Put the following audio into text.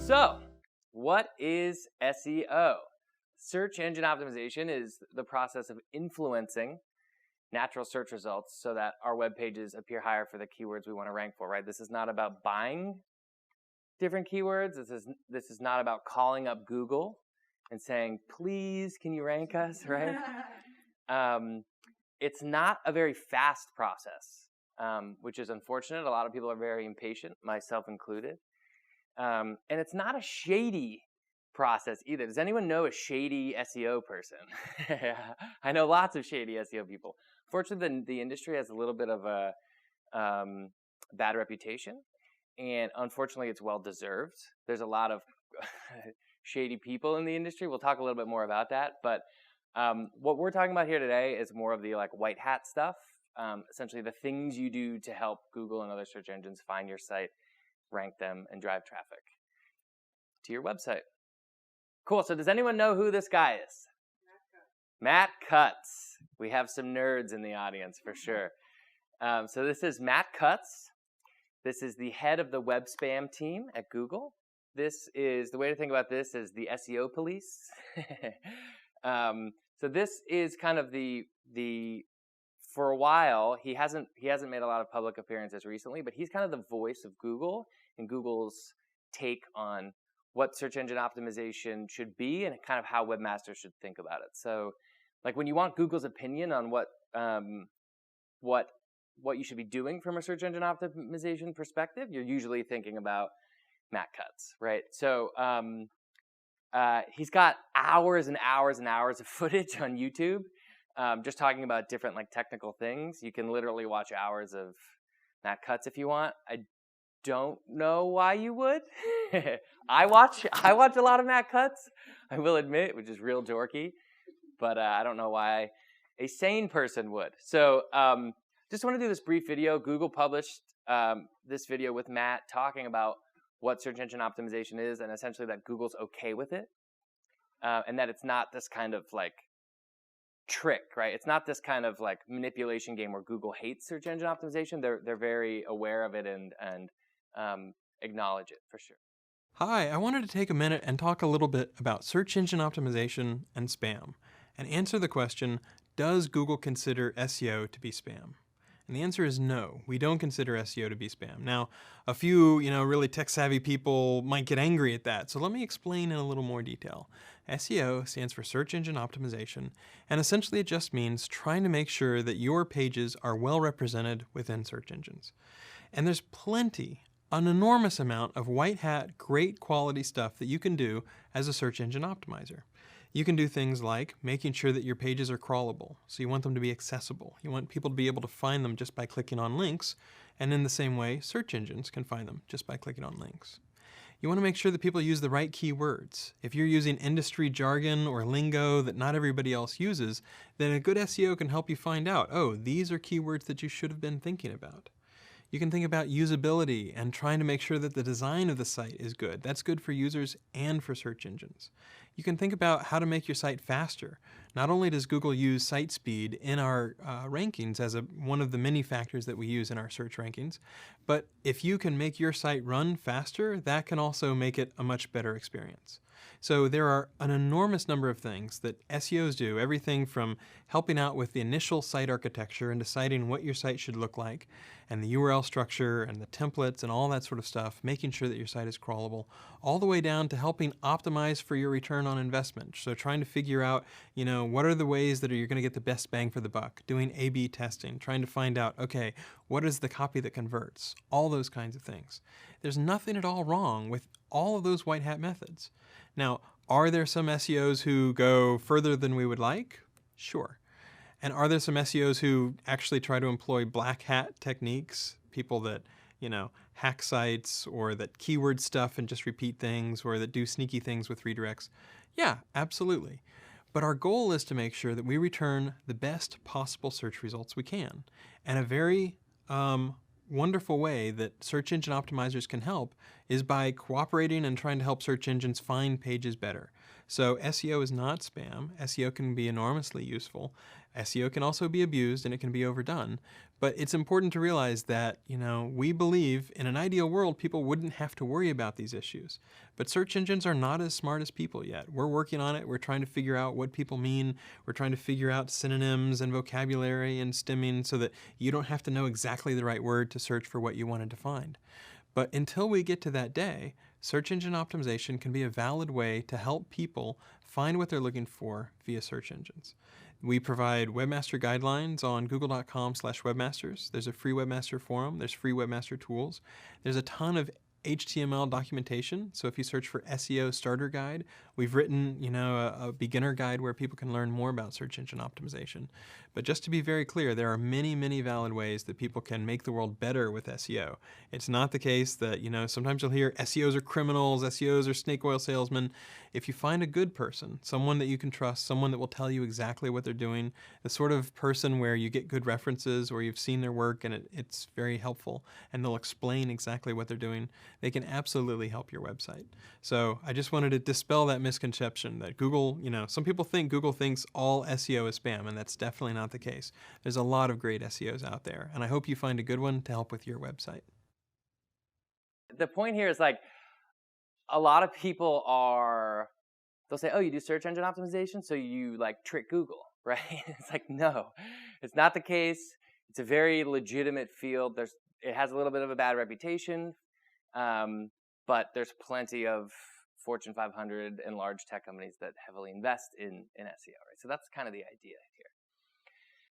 So, what is SEO? Search engine optimization is the process of influencing natural search results so that our web pages appear higher for the keywords we want to rank for, right? This is not about buying different keywords. This is not about calling up Google and saying, please, can you rank us, right? It's not a very fast process, which is unfortunate. A lot of people are very impatient, myself included. And it's not a shady process either. Does anyone know a shady SEO person? I know lots of shady SEO people. Fortunately, the industry has a little bit of a bad reputation, and unfortunately, it's well-deserved. There's a lot of shady people in the industry. We'll talk a little bit more about that, but what we're talking about here today is more of the white hat stuff, essentially the things you do to help Google and other search engines find your site, rank them, and drive traffic to your website. Cool. So does anyone know who this guy is? Matt Cutts. We have some nerds in the audience for sure. So this is Matt Cutts. This is the head of the web spam team at Google. This is, the way to think about this is the SEO police. So this is kind of for a while, he hasn't made a lot of public appearances recently, but he's kind of the voice of Google and Google's take on what search engine optimization should be and kind of how webmasters should think about it. So when you want Google's opinion on what you should be doing from a search engine optimization perspective, you're usually thinking about Matt Cutts, right? So he's got hours and hours and hours of footage on YouTube just talking about different technical things. You can literally watch hours of Matt Cutts if you want. I don't know why you would. I watch a lot of Matt Cutts, I will admit, which is real dorky, but I don't know why a sane person would. So just want to do this brief video. Google published this video with Matt talking about what search engine optimization is and essentially that Google's okay with it and that it's not this kind of trick, right? It's not this kind of manipulation game where Google hates search engine optimization. They're very aware of it and acknowledge it for sure. Hi, I wanted to take a minute and talk a little bit about search engine optimization and spam and answer the question, does Google consider SEO to be spam? And the answer is no, we don't consider SEO to be spam. Now, a few, really tech-savvy people might get angry at that, so let me explain in a little more detail. SEO stands for Search Engine Optimization, and essentially it just means trying to make sure that your pages are well represented within search engines. And there's an enormous amount of white hat, great quality stuff that you can do as a search engine optimizer. You can do things like making sure that your pages are crawlable, so you want them to be accessible. You want people to be able to find them just by clicking on links, and in the same way, search engines can find them just by clicking on links. You want to make sure that people use the right keywords. If you're using industry jargon or lingo that not everybody else uses, then a good SEO can help you find out, oh, these are keywords that you should have been thinking about. You can think about usability and trying to make sure that the design of the site is good. That's good for users and for search engines. You can think about how to make your site faster. Not only does Google use site speed in our rankings as one of the many factors that we use in our search rankings, but if you can make your site run faster, that can also make it a much better experience. So there are an enormous number of things that SEOs do, everything from helping out with the initial site architecture and deciding what your site should look like, and the URL structure and the templates and all that sort of stuff, making sure that your site is crawlable, all the way down to helping optimize for your return on investment. So trying to figure out, what are the ways that you're going to get the best bang for the buck, doing A/B testing, trying to find out, okay, what is the copy that converts, all those kinds of things. There's nothing at all wrong with all of those white hat methods. Now, are there some SEOs who go further than we would like? Sure. And are there some SEOs who actually try to employ black hat techniques, people that, hack sites or that keyword stuff and just repeat things or that do sneaky things with redirects? Yeah, absolutely. But our goal is to make sure that we return the best possible search results we can. And a very wonderful way that search engine optimizers can help is by cooperating and trying to help search engines find pages better. So SEO is not spam. SEO can be enormously useful. SEO can also be abused and it can be overdone. But it's important to realize that, we believe in an ideal world, people wouldn't have to worry about these issues. But search engines are not as smart as people yet. We're working on it. We're trying to figure out what people mean. We're trying to figure out synonyms and vocabulary and stemming so that you don't have to know exactly the right word to search for what you wanted to find. But until we get to that day, search engine optimization can be a valid way to help people find what they're looking for via search engines. We provide webmaster guidelines on google.com/webmasters. There's a free webmaster forum. There's free webmaster tools. There's a ton of HTML documentation. So if you search for SEO starter guide, we've written, a beginner guide where people can learn more about search engine optimization. But just to be very clear, there are many, many valid ways that people can make the world better with SEO. It's not the case that, sometimes you'll hear SEOs are criminals, SEOs are snake oil salesmen. If you find a good person, someone that you can trust, someone that will tell you exactly what they're doing, the sort of person where you get good references, where you've seen their work and it's very helpful, and they'll explain exactly what they're doing, they can absolutely help your website. So I just wanted to dispel that misconception that Google, some people think Google thinks all SEO is spam, and that's definitely not the case. There's a lot of great SEOs out there, and I hope you find a good one to help with your website. The point here is a lot of people they'll say, oh, you do search engine optimization, so you trick Google, right? It's no, it's not the case. It's a very legitimate field. It has a little bit of a bad reputation, but there's plenty of Fortune 500 and large tech companies that heavily invest in SEO, right? So that's kind of the idea here.